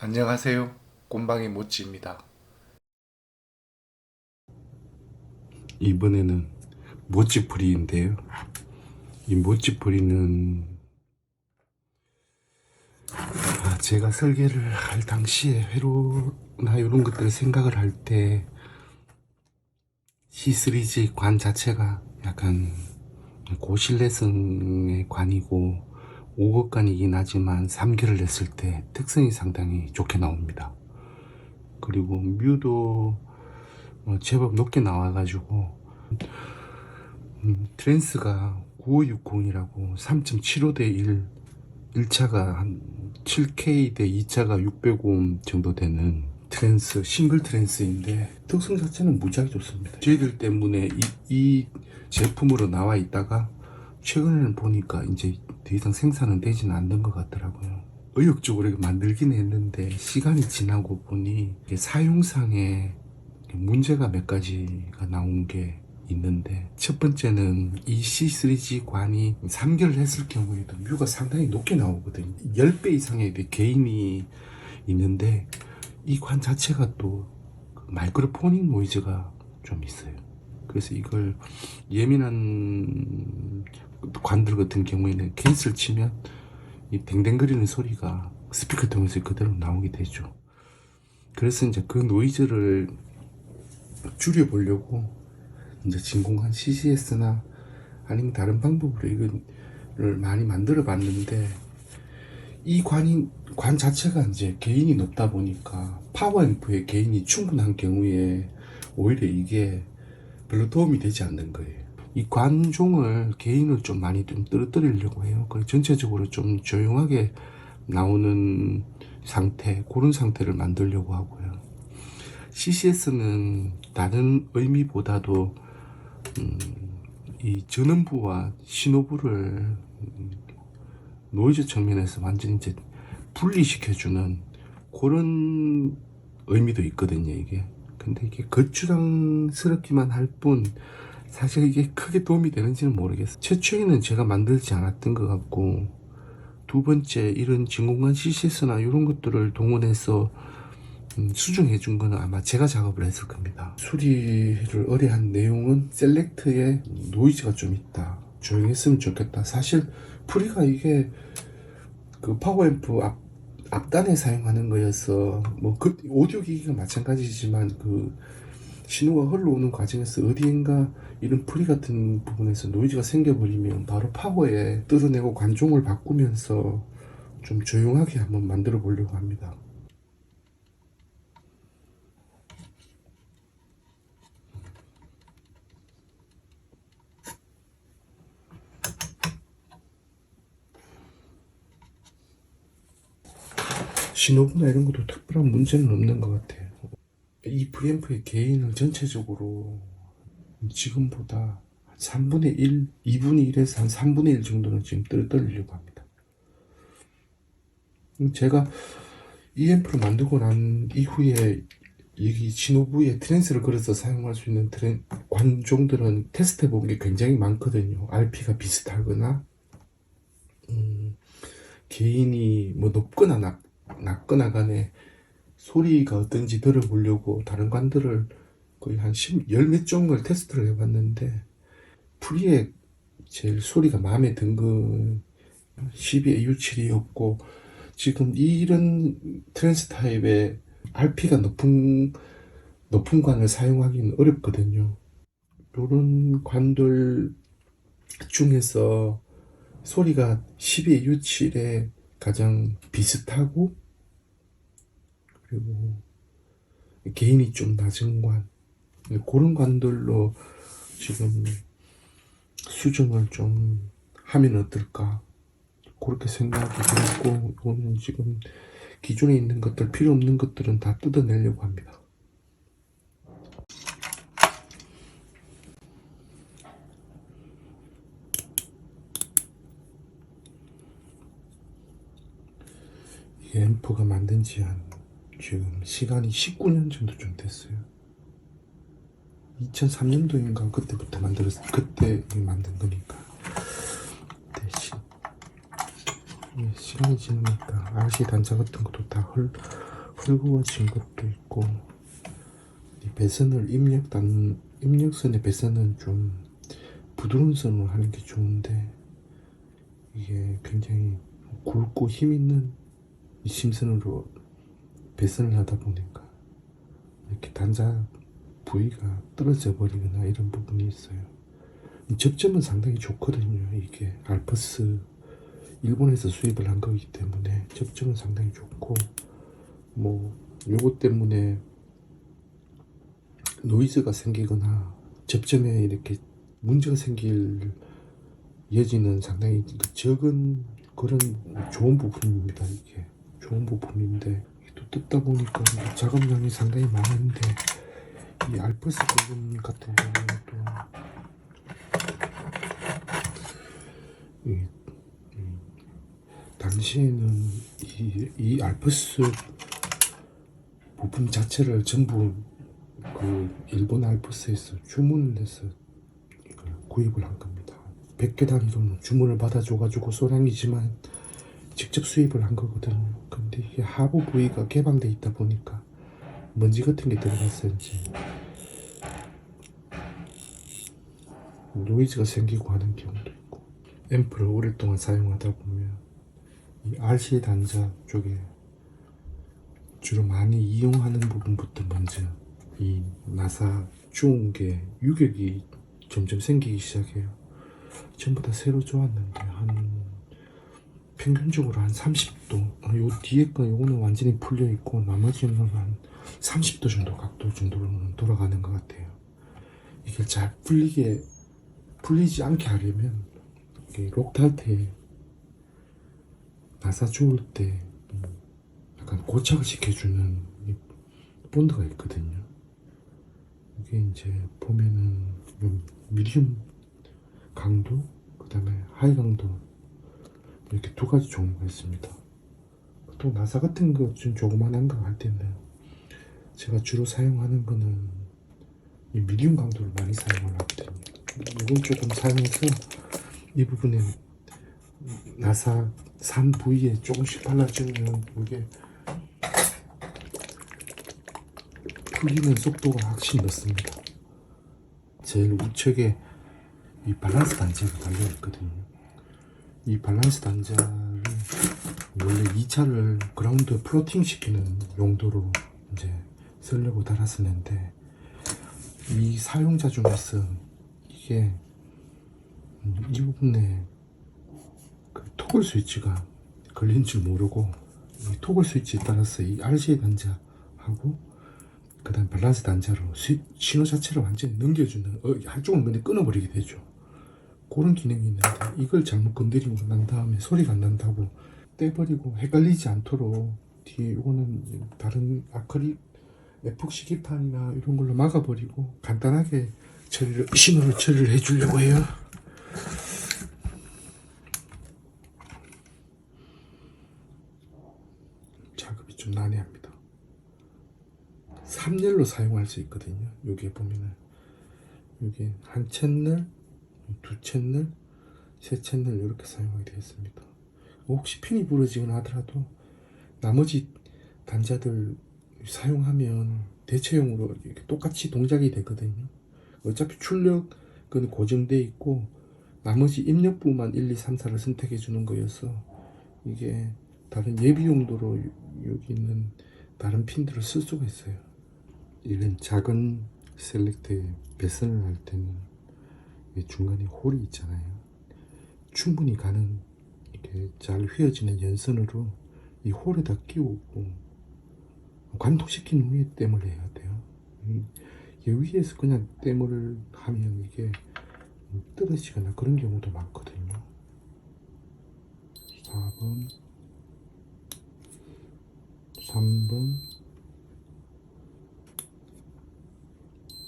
안녕하세요. 곰방의 모찌입니다. 이번에는 모찌풀이인데요. 이 모찌풀이는 제가 설계를 할 당시에 회로나 이런 것들을 생각을 할 때 C3G 관 자체가 약간 고실내성의 관이고 5곡관이긴 하지만 3개를 냈을 때 특성이 상당히 좋게 나옵니다. 그리고 뮤도 제법 높게 나와가지고 트랜스가 9560이라고 3.75 대 1, 1차가 한 7K 대 2차가 600오hm 정도 되는 트랜스, 싱글 트랜스인데 특성 자체는 무지하게 좋습니다. 저희들 때문에 이 제품으로 나와 있다가 최근에는 보니까 이제 더 이상 생산은 되지는 않는 것 같더라고요. 의욕적으로 만들긴 했는데 시간이 지나고 보니 사용상에 문제가 몇 가지가 나온 게 있는데, 첫 번째는 이 C3G 관이 3개를 했을 경우에도 뮤가 상당히 높게 나오거든요. 10배 이상의 개인이 있는데 이 관 자체가 또 마이크로포닉 노이즈가 좀 있어요. 그래서 이걸 예민한 관들 같은 경우에는 케이스를 치면 이 댕댕거리는 소리가 스피커 통해서 그대로 나오게 되죠. 그래서 이제 그 노이즈를 줄여보려고 이제 진공관 CCS나 아니면 다른 방법으로 이거를 많이 만들어 봤는데, 이 관 자체가 이제 개인이 높다 보니까 파워앰프의 개인이 충분한 경우에 오히려 이게 별로 도움이 되지 않는 거예요. 이 관종을 개인을 좀 많이 좀 떨어뜨리려고 해요. 그래서 전체적으로 좀 조용하게 나오는 상태, 그런 상태를 만들려고 하고요. CCS는 다른 의미보다도 이 전원부와 신호부를 노이즈 측면에서 완전히 이제 분리시켜주는 그런 의미도 있거든요, 이게. 근데 이게 거추장스럽기만 할 뿐, 사실 이게 크게 도움이 되는지는 모르겠어요. 최초에는 제가 만들지 않았던 것 같고, 두 번째, 이런 진공관 CCS나 이런 것들을 동원해서 수정해 준 거는 아마 제가 작업을 했을 겁니다. 수리를 의뢰한 내용은 셀렉트에 노이즈가 좀 있다, 조용했으면 좋겠다. 사실 프리가 이게 그 파워앰프 앞단에 사용하는 거여서 뭐 그 오디오 기기가 마찬가지지만 그 신호가 흘러오는 과정에서 어디인가 이런 프리 같은 부분에서 노이즈가 생겨버리면 바로 파워에 뜯어내고 관종을 바꾸면서 좀 조용하게 한번 만들어 보려고 합니다. 신호부나 이런 것도 특별한 문제는 없는 것 같아요. 이 프리앰프의 게인을 전체적으로 지금보다 3분의 1, 2분의 1에서 한 3분의 1 정도는 지금 떨어뜨리려고 합니다. 제가 이 앰프를 만들고 난 이후에 여기 신호부에 트랜스를 걸어서 사용할 수 있는 관종들은 테스트 해본 게 굉장히 많거든요. RP가 비슷하거나 개인이 뭐 높거나 낮거나 간에 소리가 어떤지 들어보려고 다른 관들을 거의 한 10몇 종을 테스트를 해봤는데, 프리에 제일 소리가 마음에 든 건 12AU7이었고, 지금 이런 트랜스 타입의 RP가 높은 관을 사용하기는 어렵거든요. 이런 관들 중에서 소리가 12AU7에 가장 비슷하고, 그리고 개인이 좀 낮은 관, 그런 관들로 지금 수정을 좀 하면 어떨까, 그렇게 생각이 들고, 이거는 지금 기존에 있는 것들, 필요 없는 것들은 다 뜯어내려고 합니다. 이 앰프가 만든 지 한 지금 시간이 19년 정도 좀 됐어요. 2003년도인가 그때부터 그때 만든 거니까. 대신 시간이 지나니까 RC 단자 같은 것도 다 헐거워진 것도 있고, 이 배선을 입력선의 배선은 좀 부드러운 선으로 하는 게 좋은데, 이게 굉장히 굵고 힘 있는 이 심선으로 배선을 하다 보니까 이렇게 단자 부위가 떨어져 버리거나 이런 부분이 있어요. 이 접점은 상당히 좋거든요. 이게 알퍼스 일본에서 수입을 한 거기 때문에 접점은 상당히 좋고, 뭐 요것 때문에 노이즈가 생기거나 접점에 이렇게 문제가 생길 여지는 상당히 적은 그런 좋은 부분입니다. 이게 좋은 부분인데, 또 뜯다 보니까 작업량이 상당히 많은데, 이 알퍼스 부분 같은 경우는 또 당시에는 이 알퍼스 부품 자체를 전부 그 일본 알퍼스에서 주문을 해서 구입을 한 겁니다. 100개 단위로 주문을 받아줘가지고 소량이지만 직접 수입을 한 거거든요. 근데 이게 하부 부위가 개방돼 있다 보니까 먼지 같은 게 들어갔었는지 노이즈가 생기고 하는 경우도 있고, 앰프를 오랫동안 사용하다 보면 이 RC 단자 쪽에 주로 많이 이용하는 부분부터 먼저 이 나사 좋은 게 유격이 점점 생기기 시작해요. 전부 다 새로 좋았는데 한 평균적으로 한 30도, 요 뒤에 거 요거는 완전히 풀려 있고 나머지는 한 30도 정도 각도 정도로는 돌아가는 것 같아요. 이게 잘 풀리지 않게 하려면 이게 록탈때 나사 주울 때 약간 고착을 시켜주는 본드가 있거든요. 이게 이제 보면은 미디움 강도, 그 다음에 하이 강도, 이렇게 두 가지 종류가 있습니다. 보통 나사 같은 거 좀 조그만한 거 할 때는 제가 주로 사용하는 거는 이 미디움 강도를 많이 사용을 하거든요. 이걸 조금 사용해서 이 부분에 나사 산 부위에 조금씩 발라주면 이게 풀리는 속도가 확실히 늦습니다. 제일 우측에 이 밸런스 단자가 달려있거든요. 이 밸런스 단자를 원래 2차를 그라운드에 플로팅 시키는 용도로 이제 쓰려고 달았었는데, 이 사용자 중에서 이게 이 부분에 그 토글 스위치가 걸린 줄 모르고 이 토글 스위치에 따라서 이 RCA 단자하고 그 다음 밸런스 단자로 신호 자체를 완전히 넘겨주는, 한쪽은 근데 끊어버리게 되죠. 그런 기능이 있는데, 이걸 잘못 건드리고 난 다음에 소리가 안 난다고 떼버리고 헷갈리지 않도록 뒤에 이거는 다른 아크릴 에폭시 기판이나 이런 걸로 막아버리고 간단하게 신호를 처리를 해주려고 해요. 작업이 좀 난해합니다. 3열로 사용할 수 있거든요. 여기에 보면은 여기 한 채널, 두 채널, 세 채널 이렇게 사용하게 되어 있습니다. 혹시 핀이 부러지거나 하더라도 나머지 단자들 사용하면 대체용으로 이렇게 똑같이 동작이 되거든요. 어차피 출력은 고정되어 있고 나머지 입력부만 1, 2, 3, 4를 선택해 주는 거여서 이게 다른 예비 용도로 여기 있는 다른 핀들을 쓸 수가 있어요. 이런 작은 셀렉트에 배선을 할 때는 중간에 홀이 있잖아요. 충분히 가는 이렇게 잘 휘어지는 연선으로 이 홀에다 끼우고 관통시킨 후에 땜을 해야 돼요. 이 위에서 그냥 땜을 하면 이게 떨어지거나 그런 경우도 많거든요. 4번, 3번,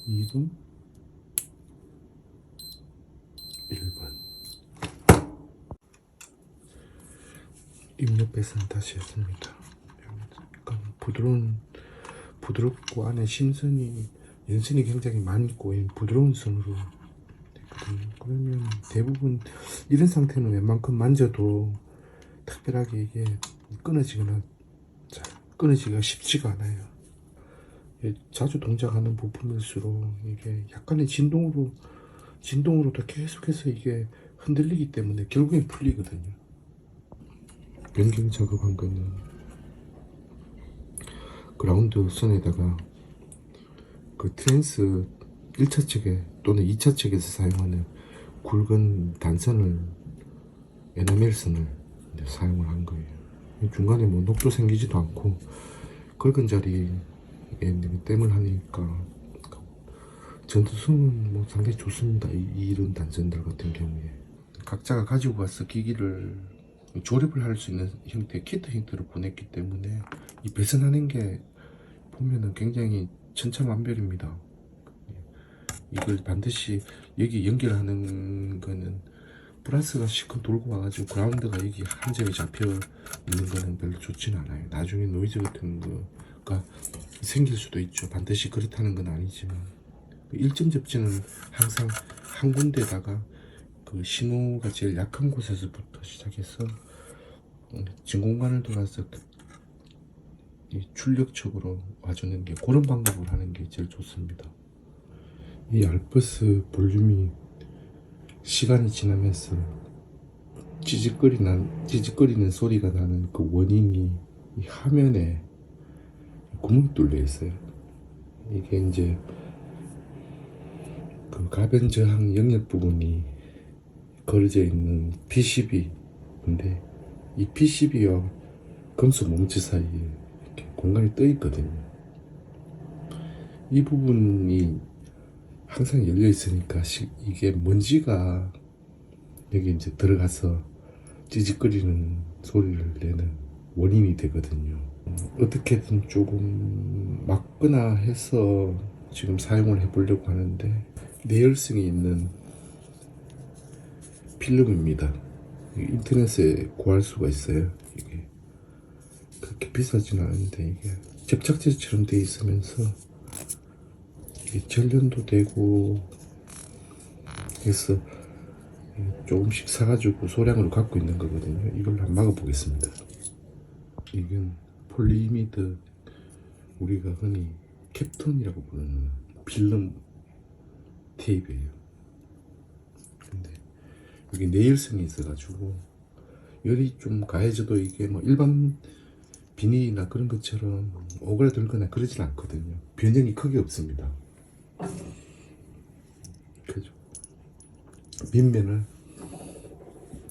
2번, 1번. 입력 배선 다시 했습니다. 약간 부드럽고 안에 연선이 굉장히 많고 부드러운 선으로 됐거든요. 그러면 대부분 이런 상태는 웬만큼 만져도 특별하게 이게 끊어지거나 끊어지기가 쉽지가 않아요. 자주 동작하는 부품일수록 이게 약간의 진동으로도 계속해서 이게 흔들리기 때문에 결국엔 풀리거든요. 변경 작업한 거는 그라운드 선에다가 그 트랜스 1차 측에 또는 2차 측에서 사용하는 굵은 단선을 에나멜 선을 사용을 한 거예요. 중간에 뭐 녹도 생기지도 않고 굵은 자리에 땜을 하니까 전투성은 뭐 상당히 좋습니다. 이런 단선들 같은 경우에 각자가 가지고 가서 기기를 조립을 할 수 있는 형태 키트 형태로 보냈기 때문에 이 배선하는 게 보면은 굉장히 천차만별입니다. 이걸 반드시 여기 연결하는 거는 플러스가 시커 돌고 와가지고 그라운드가 여기 한 점에 잡혀 있는 거는 별로 좋지는 않아요. 나중에 노이즈 같은 거가 생길 수도 있죠. 반드시 그렇다는 건 아니지만 일점 접지는 항상 한 군데다가 그 신호가 제일 약한 곳에서부터 시작해서 진 공간을 돌아서 출력적으로 와주는 게 그런 방법을 하는 게 제일 좋습니다. 이 알프스 볼륨이 시간이 지나면서 찌직거리는 소리가 나는 그 원인이 이 화면에 구멍이 뚫려 있어요. 이게 이제 그 가변 저항 영역 부분이 걸어져 있는 PCB인데 이 PCB와 금속 뭉치 사이에 이렇게 공간이 떠 있거든요. 이 부분이 항상 열려 있으니까 이게 먼지가 여기 이제 들어가서 찌직거리는 소리를 내는 원인이 되거든요. 어떻게든 조금 막거나 해서 지금 사용을 해보려고 하는데 내열성이 있는 필름입니다. 인터넷에 구할 수가 있어요. 이게 그렇게 비싸지는 않은데 이게 접착제처럼 돼 있으면서 이게 전련도 되고 해서 조금씩 사가지고 소량으로 갖고 있는 거거든요. 이걸 한번 막아보겠습니다. 이건 폴리이미드, 우리가 흔히 캡톤이라고 부르는 필름 테이프예요. 근데 여기 내열성이 있어가지고 열이 좀 가해져도 이게 뭐 일반 비닐이나 그런 것처럼 오그라들거나 그러진 않거든요. 변형이 크게 없습니다. 그죠? 밑면을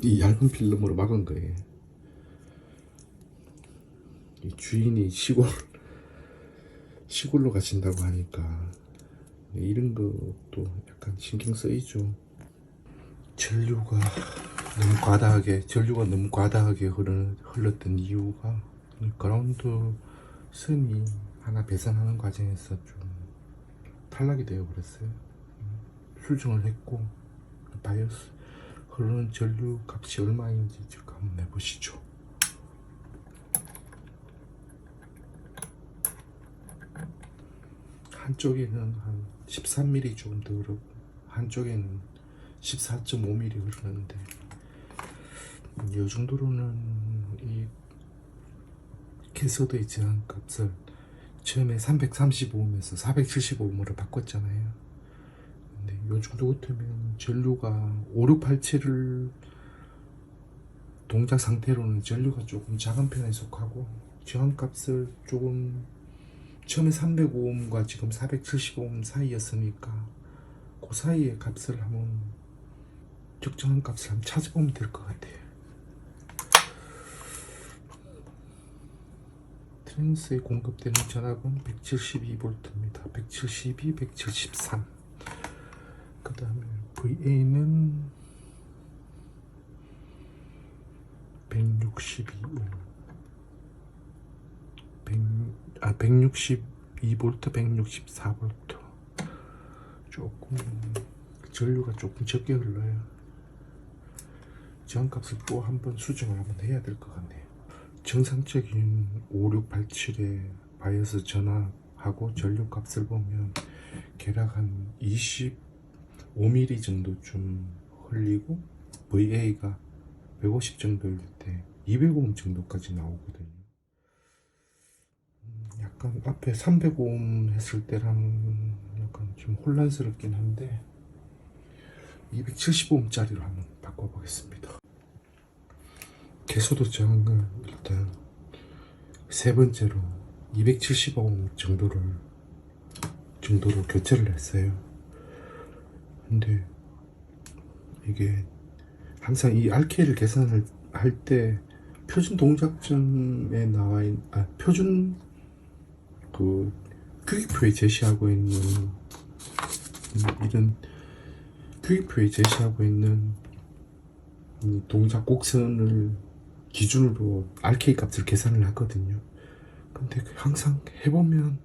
이 얇은 필름으로 막은 거예요. 이 주인이 시골로 가신다고 하니까 이런 것도 약간 신경 쓰이죠. 전류가 너무 과다하게 흘렀던 이유가 그라운드 선이 하나 배선하는 과정에서 좀 탈락이 되어 버렸어요. 수정을 했고 바이오스 흐르는 전류 값이 얼마인지 지금 한번 내보시죠. 한쪽에는 한 13mm 조금 더 흐르고 한쪽에는 14.5mm 흐르는데 이 정도로는 이 캐서드 저항 값을 처음에 335ohm에서 475ohm으로 바꿨잖아요. 근데 이 정도 같으면 전류가 5687을 동작 상태로는 전류가 조금 작은 편에 속하고 저항 값을 조금 처음에 305ohm과 지금 475ohm 사이였으니까 그 사이의 값을 한번 적정한 값을 한번 찾아보면 될 것 같아요. 트랜스에 공급되는 전압은 172V입니다. 172, 173. 그 다음에 VA는 162ohm. 162V, 164V. 조금 전류가 조금 적게 흘러요. 저항값을 또 한번 수정을 한번 해야 될 것 같네요. 정상적인 5687의 바이오스 전압하고 전류값을 보면 대략 한 25mm 정도 좀 흘리고 VA가 150 정도일 때 200오hm 정도까지 나오거든요. 약간 앞에 300오hm 했을 때랑 약간 좀 혼란스럽긴 한데 270ohm짜리로 한번 바꿔보겠습니다. 개소도 저항을 일단 세 번째로 270ohm 정도로 교체를 했어요. 근데 이게 항상 이 RK를 계산을 할 때 표준 동작점에 표준 그 규칙표에 제시하고 있는 이런 규칙표에 제시하고 있는 이 동작 곡선을 기준으로 RK 값을 계산을 하거든요. 근데 항상 해보면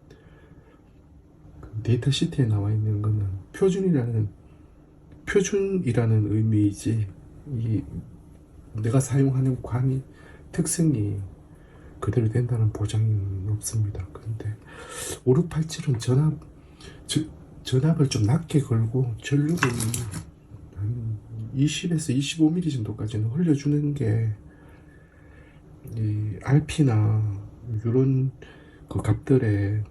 그 데이터 시트에 나와 있는 거는 표준이라는 의미이지 이 내가 사용하는 관이 특성이 그대로 된다는 보장은 없습니다. 그런데 5687은 전압을 좀 낮게 걸고 전류를 한 20에서 25mm 정도까지는 흘려주는 게 이 RP나 이런 그 값들에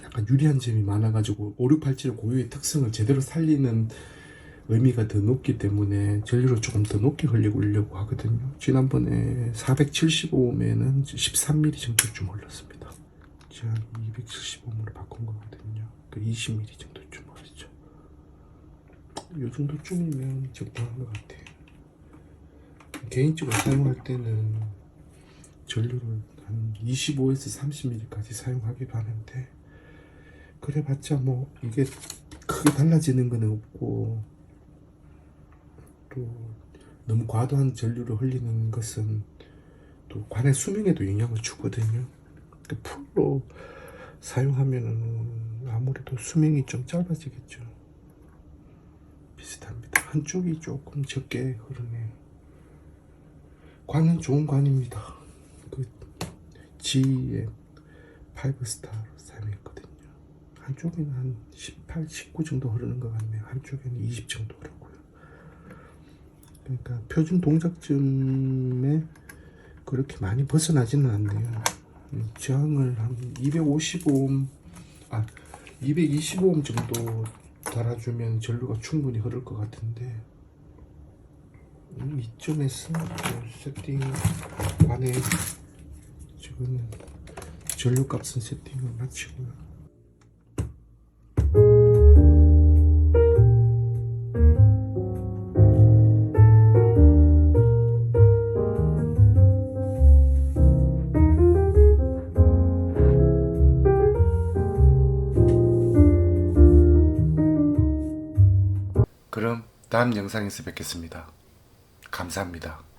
약간 유리한 점이 많아가지고 5687 고유의 특성을 제대로 살리는 의미가 더 높기 때문에 전류를 조금 더 높게 흘리려고 하거든요. 지난번에 470ohm에는 13mm 정도쯤 흘렀습니다. 제가 270ohm으로 바꾼 거거든요. 그 20mm 정도쯤 흘렸죠. 이 정도쯤이면 적당한 것 같아요. 개인적으로 사용할 때는 전류를 한 25에서 30mm까지 사용하기도 하는데 그래봤자 뭐 이게 크게 달라지는 건 없고 또 너무 과도한 전류를 흘리는 것은 또 관의 수명에도 영향을 주거든요. 풀로 사용하면은 아무래도 수명이 좀 짧아지겠죠. 비슷합니다. 한쪽이 조금 적게 흐르네요. 관은 좋은 관입니다. 그 G의 5스타로 사용했거든요. 한쪽에는 한 18, 19 정도 흐르는 것 같네요. 한쪽에는 20 정도 흐르고요. 그러니까 표준 동작점에 그렇게 많이 벗어나지는 않네요. 저항을 한 225ohm, 225ohm 정도 달아주면 전류가 충분히 흐를 것 같은데 이점에서 세팅 관에 지금 전류 값은 세팅을 마치고요. 그럼 다음 영상에서 뵙겠습니다. 감사합니다.